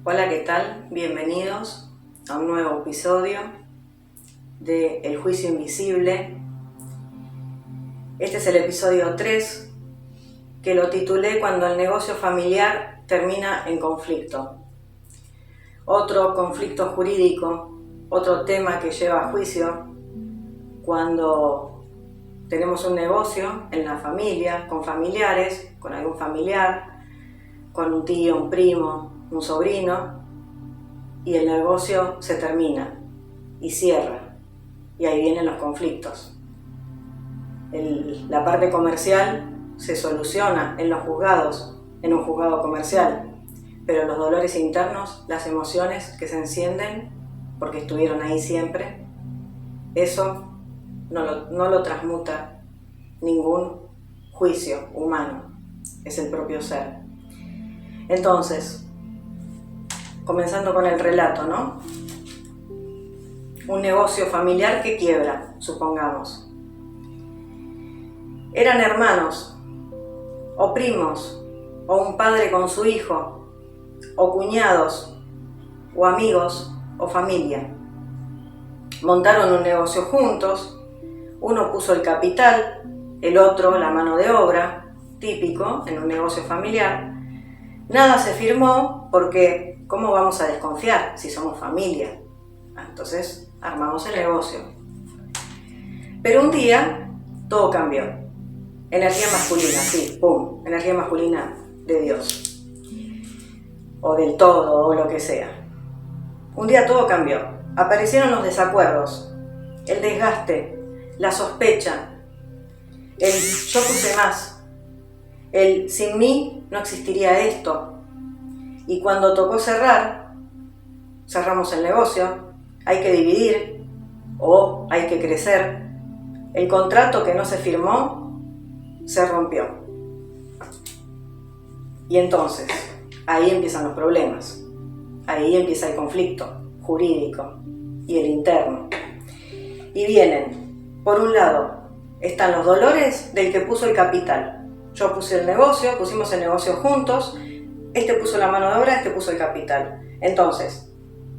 Hola, ¿qué tal? Bienvenidos a un nuevo episodio de El Juicio Invisible. Este es el episodio 3, que lo titulé Cuando el negocio familiar termina en conflicto. Otro conflicto jurídico, otro tema que lleva a juicio cuando tenemos un negocio en la familia, con familiares, con algún familiar, con un tío, un primo, un sobrino, y el negocio se termina y cierra, y ahí vienen los conflictos. La parte comercial se soluciona en los juzgados, en un juzgado comercial, pero los dolores internos, las emociones que se encienden porque estuvieron ahí siempre, eso no lo transmuta ningún juicio humano, es el propio ser. Entonces, comenzando con el relato, ¿no? Un negocio familiar que quiebra, supongamos. Eran hermanos, o primos, o un padre con su hijo, o cuñados, o amigos, o familia. Montaron un negocio juntos, uno puso el capital, el otro la mano de obra, típico en un negocio familiar. Nada se firmó porque, ¿cómo vamos a desconfiar si somos familia? Entonces, armamos el negocio. Pero un día, todo cambió. Energía masculina, sí, pum, energía masculina de Dios. O del todo, o lo que sea. Un día todo cambió. Aparecieron los desacuerdos, el desgaste, la sospecha, el yo puse más, el sin mí no existiría esto. Y cuando tocó cerrar, cerramos el negocio, hay que dividir o hay que crecer. El contrato que no se firmó se rompió. Y entonces, ahí empiezan los problemas. Ahí empieza el conflicto jurídico y el interno. Y vienen, por un lado, están los dolores del que puso el capital. Yo puse el negocio, pusimos el negocio juntos, este puso la mano de obra, este puso el capital. Entonces,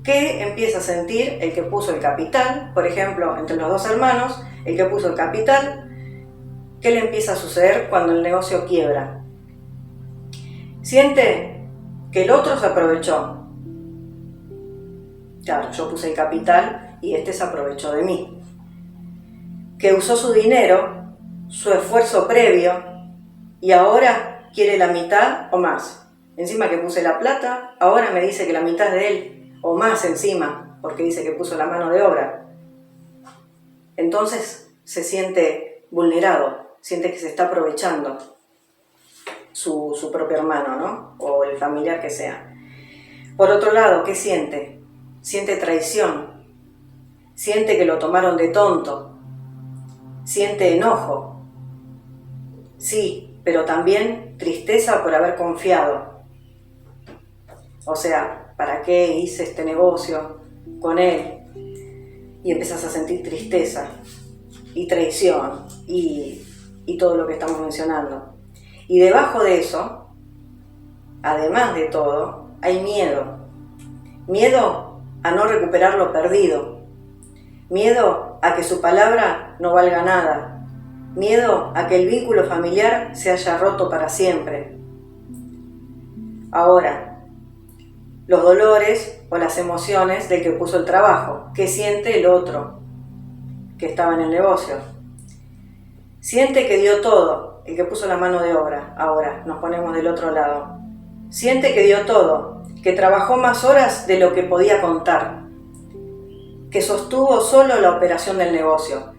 ¿qué empieza a sentir el que puso el capital? Por ejemplo, entre los dos hermanos, el que puso el capital, ¿qué le empieza a suceder cuando el negocio quiebra? Siente que el otro se aprovechó. Claro, yo puse el capital y este se aprovechó de mí. Que usó su dinero, su esfuerzo previo, y ahora quiere la mitad o más. Encima que puse la plata, ahora me dice que la mitad es de él, o más encima, porque dice que puso la mano de obra. Entonces se siente vulnerado, siente que se está aprovechando su propio hermano, ¿no? O el familiar que sea. Por otro lado, ¿qué siente? Siente traición, siente que lo tomaron de tonto, siente enojo, sí, pero también tristeza por haber confiado. O sea, ¿para qué hice este negocio con él? Y empezás a sentir tristeza y traición y todo lo que estamos mencionando. Y debajo de eso, además de todo, hay miedo. Miedo a no recuperar lo perdido. Miedo a que su palabra no valga nada. Miedo a que el vínculo familiar se haya roto para siempre. Ahora, los dolores o las emociones del que puso el trabajo. ¿Qué siente el otro que estaba en el negocio? Siente que dio todo, el que puso la mano de obra. Ahora, nos ponemos del otro lado. Siente que dio todo, que trabajó más horas de lo que podía contar, que sostuvo solo la operación del negocio.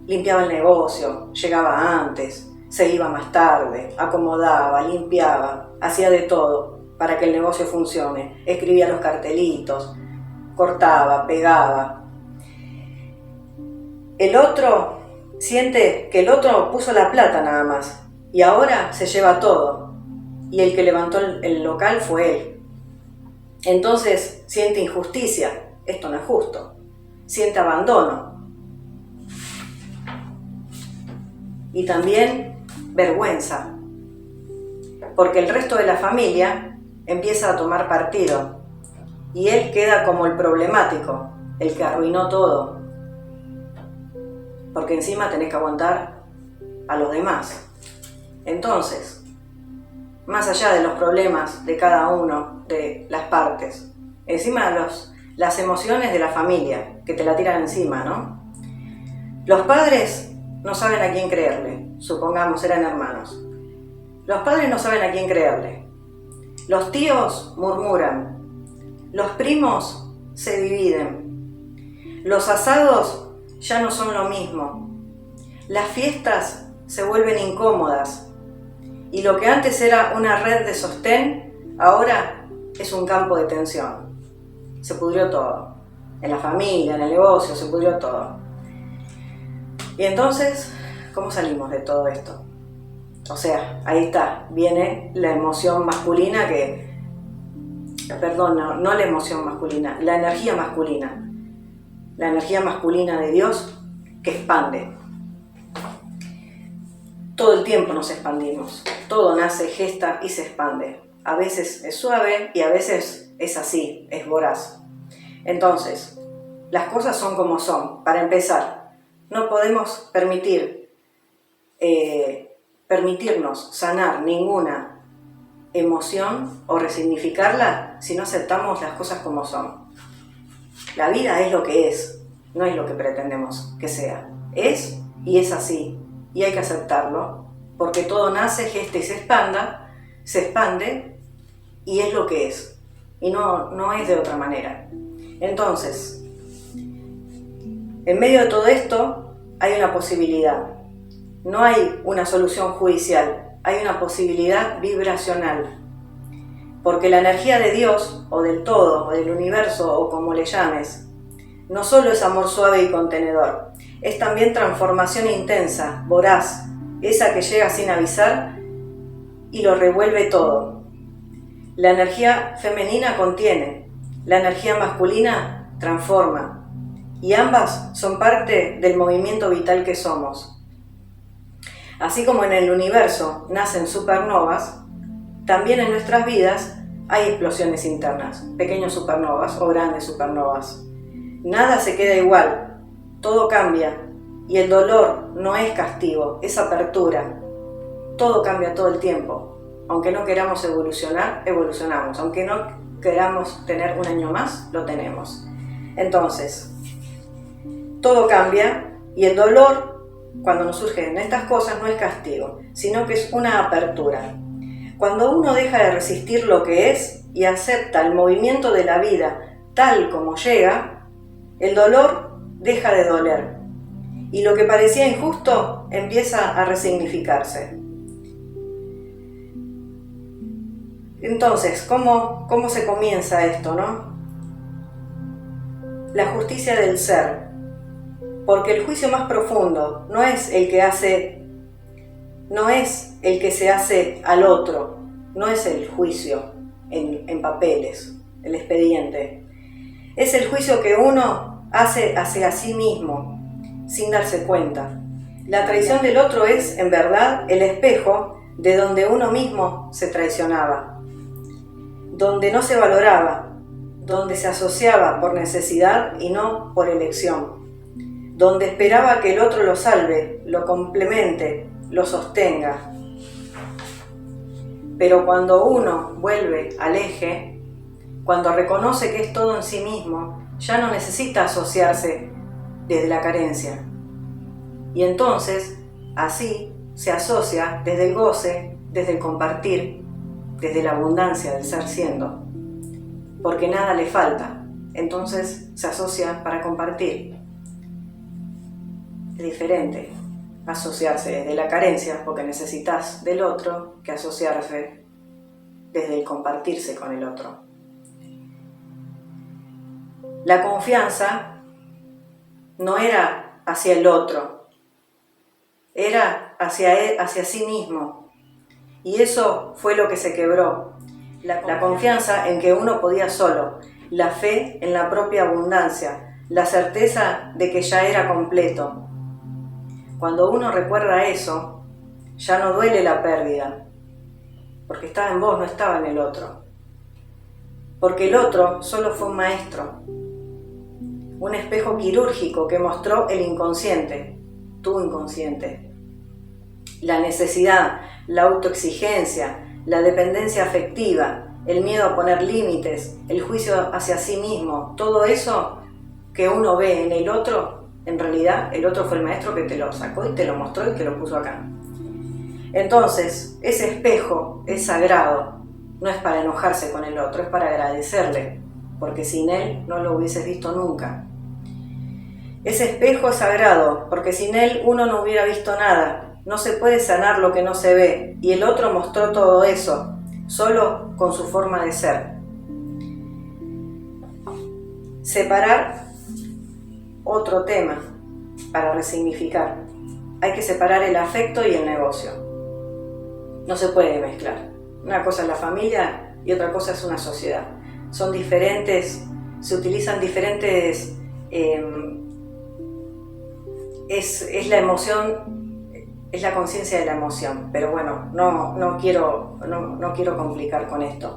Limpiaba el negocio, llegaba antes, se iba más tarde, acomodaba, limpiaba, hacía de todo para que el negocio funcione. Escribía los cartelitos, cortaba, pegaba. El otro siente que el otro puso la plata nada más y ahora se lleva todo. Y el que levantó el local fue él. Entonces siente injusticia, esto no es justo. Siente abandono. Y también vergüenza, porque el resto de la familia empieza a tomar partido y él queda como el problemático, el que arruinó todo, porque encima tenés que aguantar a los demás. Entonces, más allá de los problemas de cada uno de las partes, encima las emociones de la familia que te la tiran encima, ¿no? Los padres no saben a quién creerle, supongamos eran hermanos. Los padres no saben a quién creerle. Los tíos murmuran. Los primos se dividen. Los asados ya no son lo mismo. Las fiestas se vuelven incómodas. Y lo que antes era una red de sostén, ahora es un campo de tensión. Se pudrió todo. En la familia, en el negocio, se pudrió todo. Y entonces, ¿cómo salimos de todo esto? O sea, ahí está, viene la emoción masculina no la emoción masculina, la energía masculina de Dios que expande. Todo el tiempo nos expandimos, todo nace, gesta y se expande. A veces es suave y a veces es así, es voraz. Entonces, las cosas son como son. Para empezar, no podemos permitirnos sanar ninguna emoción o resignificarla si no aceptamos las cosas como son. La vida es lo que es, no es lo que pretendemos que sea. Es y es así, y hay que aceptarlo, porque todo nace, gesta y se expande, y es lo que es, y no es de otra manera. Entonces, en medio de todo esto hay una posibilidad. No hay una solución judicial, hay una posibilidad vibracional. Porque la energía de Dios, o del todo, o del universo, o como le llames, no solo es amor suave y contenedor, es también transformación intensa, voraz, esa que llega sin avisar y lo revuelve todo. La energía femenina contiene, la energía masculina transforma. Y ambas son parte del movimiento vital que somos. Así como en el universo nacen supernovas, también en nuestras vidas hay explosiones internas, pequeños supernovas o grandes supernovas. Nada se queda igual, todo cambia, y el dolor no es castigo, es apertura. Todo cambia todo el tiempo. Aunque no queramos evolucionar, evolucionamos. Aunque no queramos tener un año más, lo tenemos. Entonces, todo cambia y el dolor, cuando nos surgen estas cosas, no es castigo, sino que es una apertura. Cuando uno deja de resistir lo que es y acepta el movimiento de la vida tal como llega, el dolor deja de doler y lo que parecía injusto empieza a resignificarse. Entonces, ¿cómo se comienza esto, no? La justicia del ser. Porque el juicio más profundo no es el que se hace al otro, no es el juicio en papeles, el expediente. Es el juicio que uno hace hacia sí mismo, sin darse cuenta. La traición del otro es, en verdad, el espejo de donde uno mismo se traicionaba, donde no se valoraba, donde se asociaba por necesidad y no por elección, donde esperaba que el otro lo salve, lo complemente, lo sostenga. Pero cuando uno vuelve al eje, cuando reconoce que es todo en sí mismo, ya no necesita asociarse desde la carencia. Y entonces, así, se asocia desde el goce, desde el compartir, desde la abundancia del ser siendo. Porque nada le falta, entonces se asocia para compartir. Es diferente asociarse desde la carencia, porque necesitas del otro, que asociarse desde el compartirse con el otro. La confianza no era hacia el otro, era hacia sí mismo. Y eso fue lo que se quebró. La confianza en que uno podía solo, la fe en la propia abundancia, la certeza de que ya era completo. Cuando uno recuerda eso, ya no duele la pérdida, porque estaba en vos, no estaba en el otro. porque el otro solo fue un maestro, un espejo quirúrgico que mostró el inconsciente, tu inconsciente, la necesidad, la autoexigencia, la dependencia afectiva, el miedo a poner límites, el juicio hacia sí mismo, todo eso que uno ve en el otro, en realidad el otro fue el maestro que te lo sacó y te lo mostró y te lo puso acá. Entonces, ese espejo es sagrado, no es para enojarse con el otro, es para agradecerle, porque sin él no lo hubieses visto nunca. Ese espejo es sagrado, porque sin él uno no hubiera visto nada, no se puede sanar lo que no se ve, y el otro mostró todo eso, solo con su forma de ser. Separar, otro tema para resignificar. Hay que separar el afecto y el negocio. No se puede mezclar. Una cosa es la familia y otra cosa es una sociedad. Son diferentes, se utilizan diferentes... es la emoción, es la conciencia de la emoción, pero bueno, no quiero complicar con esto.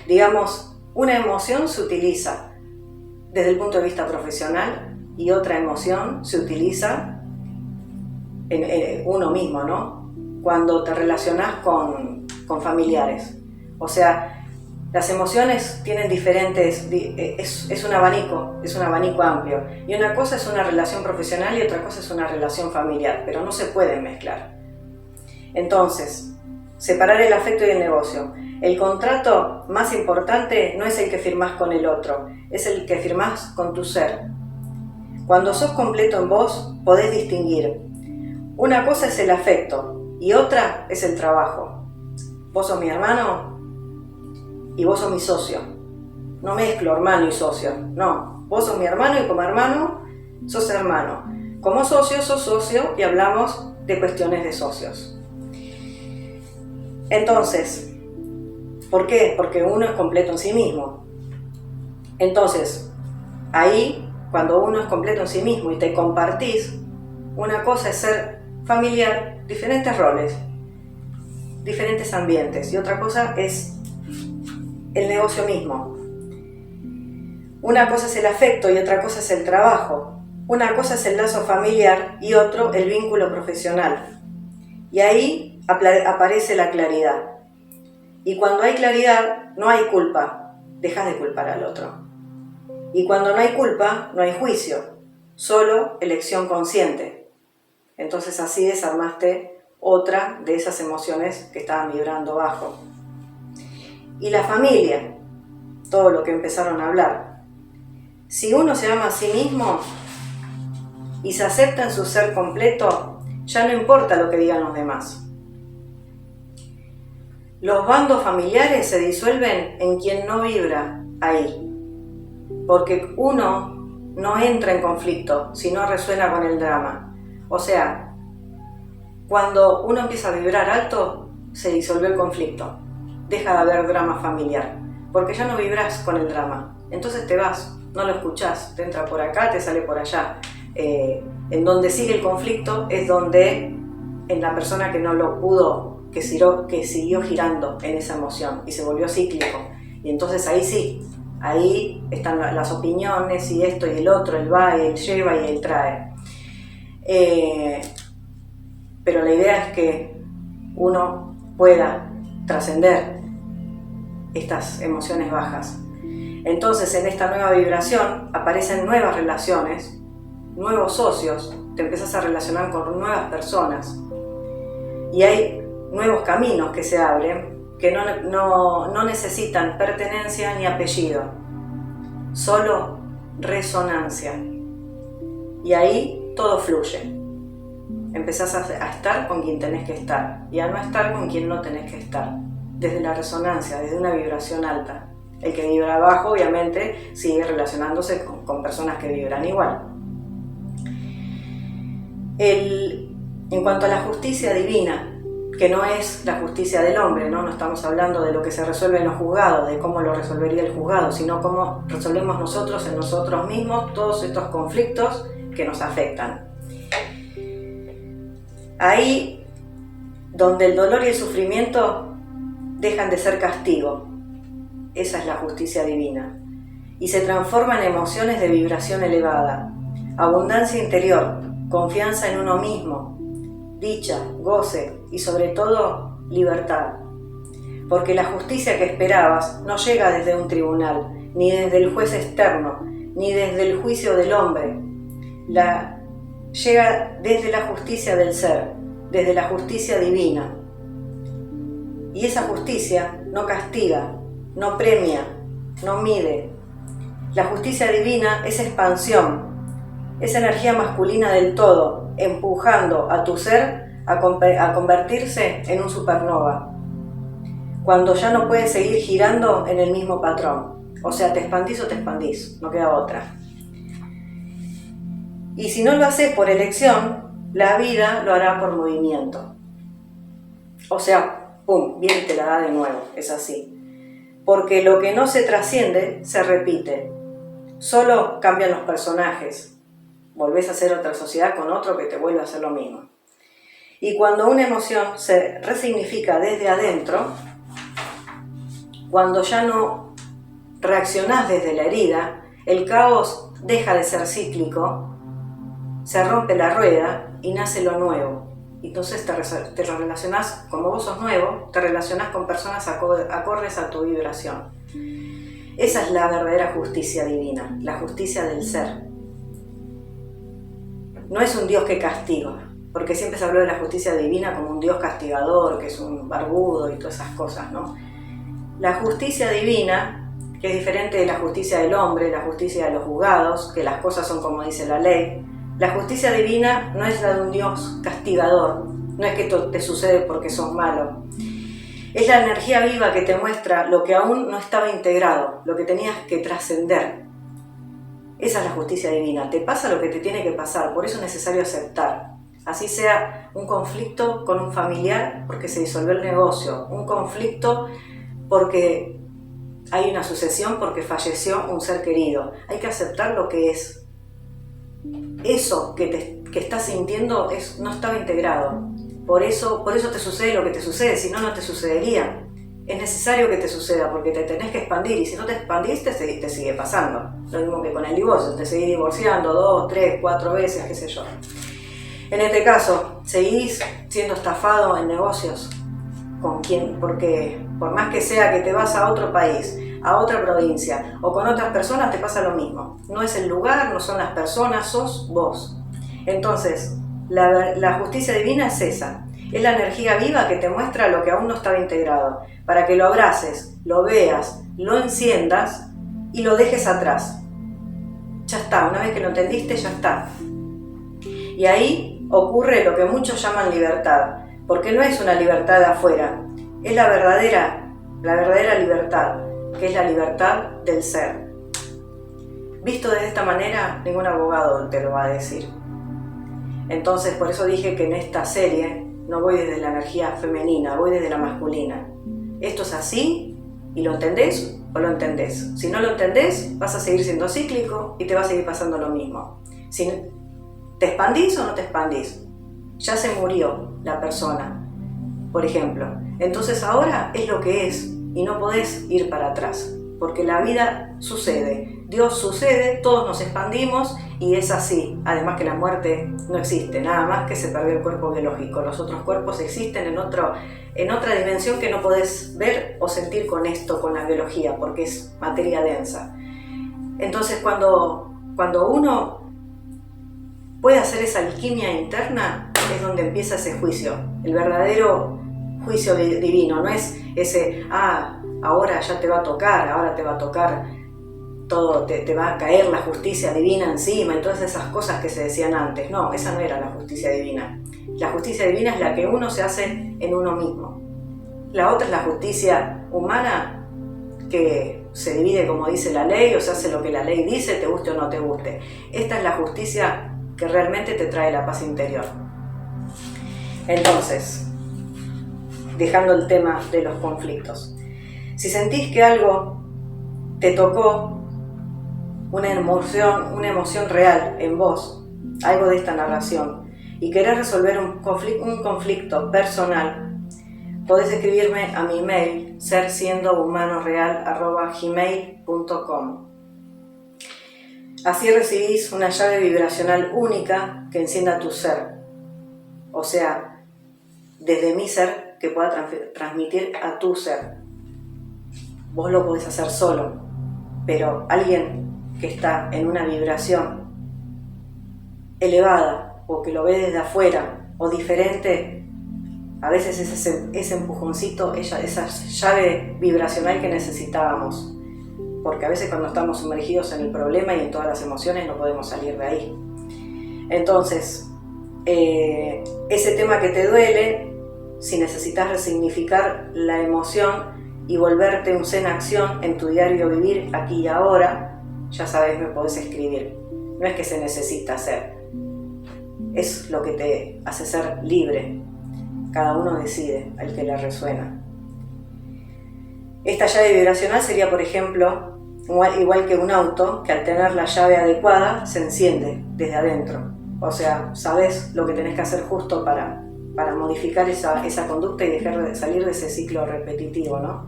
Digamos, una emoción se utiliza desde el punto de vista profesional y otra emoción se utiliza en uno mismo, ¿no? Cuando te relacionás con familiares. O sea, las emociones tienen diferentes, es un abanico amplio. Y una cosa es una relación profesional y otra cosa es una relación familiar, pero no se pueden mezclar. Entonces, separar el afecto y el negocio. El contrato más importante no es el que firmás con el otro, es el que firmás con tu ser. Cuando sos completo en vos, podés distinguir. Una cosa es el afecto y otra es el trabajo. Vos sos mi hermano y vos sos mi socio. No mezclo hermano y socio, no. Vos sos mi hermano y como hermano sos hermano. Como socio sos socio y hablamos de cuestiones de socios. Entonces, ¿por qué? Porque uno es completo en sí mismo. Entonces, ahí, cuando uno es completo en sí mismo y te compartís, una cosa es ser familiar, diferentes roles, diferentes ambientes, y otra cosa es el negocio mismo. Una cosa es el afecto y otra cosa es el trabajo. Una cosa es el lazo familiar y otro el vínculo profesional. Y ahí aparece la claridad. Y cuando hay claridad, no hay culpa, dejas de culpar al otro. Y cuando no hay culpa, no hay juicio, solo elección consciente. Entonces así desarmaste otra de esas emociones que estaban vibrando bajo. Y la familia, todo lo que empezaron a hablar. Si uno se ama a sí mismo y se acepta en su ser completo, ya no importa lo que digan los demás. Los bandos familiares se disuelven en quien no vibra ahí, porque uno no entra en conflicto si no resuena con el drama. O sea, cuando uno empieza a vibrar alto, se disolvió el conflicto, deja de haber drama familiar, porque ya no vibras con el drama, entonces te vas, no lo escuchás, te entra por acá, te sale por allá. En donde sigue el conflicto es donde en la persona que no lo pudo, que siguió girando en esa emoción y se volvió cíclico. Y entonces ahí sí, ahí están las opiniones y esto y el otro, el va y el lleva y el trae. Pero la idea es que uno pueda trascender estas emociones bajas. Entonces en esta nueva vibración aparecen nuevas relaciones, nuevos socios, te empiezas a relacionar con nuevas personas y hay nuevos caminos que se abren que no necesitan pertenencia ni apellido, solo resonancia. Y ahí todo fluye. Empezás a estar con quien tenés que estar y a no estar con quien no tenés que estar, desde la resonancia, desde una vibración alta. El que vibra bajo, obviamente, sigue relacionándose con personas que vibran igual. En cuanto a la justicia divina, que no es la justicia del hombre, ¿no? No estamos hablando de lo que se resuelve en los juzgados, de cómo lo resolvería el juzgado, sino cómo resolvemos nosotros en nosotros mismos todos estos conflictos que nos afectan. Ahí donde el dolor y el sufrimiento dejan de ser castigo esa es la justicia divina. Y se transforma en emociones de vibración elevada, abundancia interior, confianza en uno mismo, dicha, goce y sobre todo libertad. Porque la justicia que esperabas no llega desde un tribunal, ni desde el juez externo, ni desde el juicio del hombre. Llega desde la justicia del ser, desde la justicia divina. Y esa justicia no castiga, no premia, no mide. La justicia divina es expansión, es energía masculina del todo, empujando a tu ser a convertirse en un supernova. Cuando ya no puedes seguir girando en el mismo patrón. O sea, te expandís o te expandís, no queda otra. Y si no lo haces por elección, la vida lo hará por movimiento. O sea, pum, bien te la da de nuevo, es así. Porque lo que no se trasciende, se repite. Solo cambian los personajes. Volvés a hacer otra sociedad con otro que te vuelve a hacer lo mismo. Y cuando una emoción se resignifica desde adentro, cuando ya no reaccionás desde la herida, el caos deja de ser cíclico, se rompe la rueda y nace lo nuevo. Entonces te relacionás, como vos sos nuevo, te relacionás con personas acordes a tu vibración. Esa es la verdadera justicia divina, la justicia del ser. No es un Dios que castiga, porque siempre se habló de la justicia divina como un Dios castigador, que es un barbudo y todas esas cosas, ¿no? La justicia divina, que es diferente de la justicia del hombre, la justicia de los juzgados, que las cosas son como dice la ley. La justicia divina no es la de un Dios castigador, no es que te sucede porque sos malo. Es la energía viva que te muestra lo que aún no estaba integrado, lo que tenías que trascender. Esa es la justicia divina. Te pasa lo que te tiene que pasar, por eso es necesario aceptar. Así sea un conflicto con un familiar porque se disolvió el negocio, un conflicto porque hay una sucesión porque falleció un ser querido. Hay que aceptar lo que es. Eso que estás sintiendo no estaba integrado. Por eso te sucede lo que te sucede, si no, no te sucedería. Es necesario que te suceda porque te tenés que expandir y si no te expandís te sigue pasando. Lo mismo que con el divorcio, te seguís divorciando 2, 3, 4 veces, qué sé yo. En este caso, seguís siendo estafado en negocios. ¿Con quién? Porque por más que sea que te vas a otro país, a otra provincia o con otras personas, te pasa lo mismo. No es el lugar, no son las personas, sos vos. Entonces, la justicia divina es esa. Es la energía viva que te muestra lo que aún no estaba integrado, para que lo abraces, lo veas, lo enciendas y lo dejes atrás. Ya está, una vez que lo entendiste, ya está. Y ahí ocurre lo que muchos llaman libertad, porque no es una libertad de afuera, es la verdadera libertad, que es la libertad del ser. Visto de esta manera, ningún abogado te lo va a decir. Entonces, por eso dije que en esta serie no voy desde la energía femenina, voy desde la masculina. Esto es así, y lo entendés o lo entendés. Si no lo entendés, vas a seguir siendo cíclico y te va a seguir pasando lo mismo. Si ¿te expandís o no te expandís? Ya se murió la persona, por ejemplo. Entonces ahora es lo que es y no podés ir para atrás, porque la vida sucede, Dios sucede, todos nos expandimos y es así. Además que la muerte no existe, nada más que se perdió el cuerpo biológico. Los otros cuerpos existen en otra dimensión que no podés ver o sentir con esto, con la biología, porque es materia densa. Entonces cuando uno puede hacer esa alquimia interna, es donde empieza ese juicio, el verdadero juicio divino. No es ese, ahora ya te va a tocar, ahora te va a tocar todo, te va a caer la justicia divina encima y todas esas cosas que se decían antes. No, esa no era la justicia divina. La justicia divina es la que uno se hace en uno mismo. La otra es la justicia humana, que se divide como dice la ley, o se hace lo que la ley dice, te guste o no te guste. Esta es la justicia que realmente te trae la paz interior. Entonces, dejando el tema de los conflictos, si sentís que algo te tocó, una emoción real en vos, algo de esta narración, y querés resolver un conflicto personal, podés escribirme a mi email sersiendohumanoreal@gmail.com. Así recibís una llave vibracional única que encienda tu ser, o sea, desde mi ser que pueda transmitir a tu ser. Vos lo podés hacer solo, pero alguien que está en una vibración elevada o que lo ve desde afuera o diferente, a veces es ese empujoncito, esa llave vibracional que necesitábamos. Porque a veces cuando estamos sumergidos en el problema y en todas las emociones no podemos salir de ahí. Entonces, ese tema que te duele, si necesitas resignificar la emoción y volverte un zen acción en tu diario vivir aquí y ahora, ya sabes, me podés escribir. No es que se necesita hacer, es lo que te hace ser libre. Cada uno decide, al que le resuena. Esta llave vibracional sería, por ejemplo, igual que un auto, que al tener la llave adecuada se enciende desde adentro. O sea, sabes lo que tenés que hacer justo para modificar esa conducta y dejar de salir de ese ciclo repetitivo, ¿no?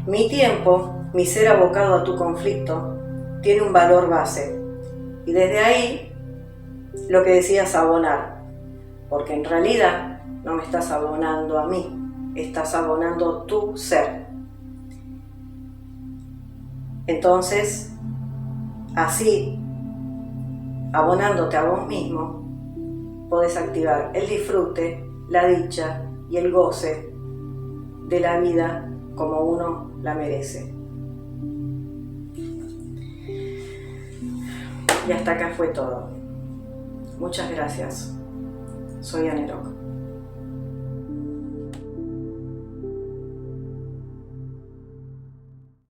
Mi tiempo, mi ser abocado a tu conflicto, tiene un valor base. Y desde ahí, lo que decías, abonar. Porque en realidad no me estás abonando a mí, estás abonando tu ser. Entonces, así, abonándote a vos mismo, podés activar el disfrute, la dicha y el goce de la vida como uno la merece. Y hasta acá fue todo. Muchas gracias. Soy Anne Rock.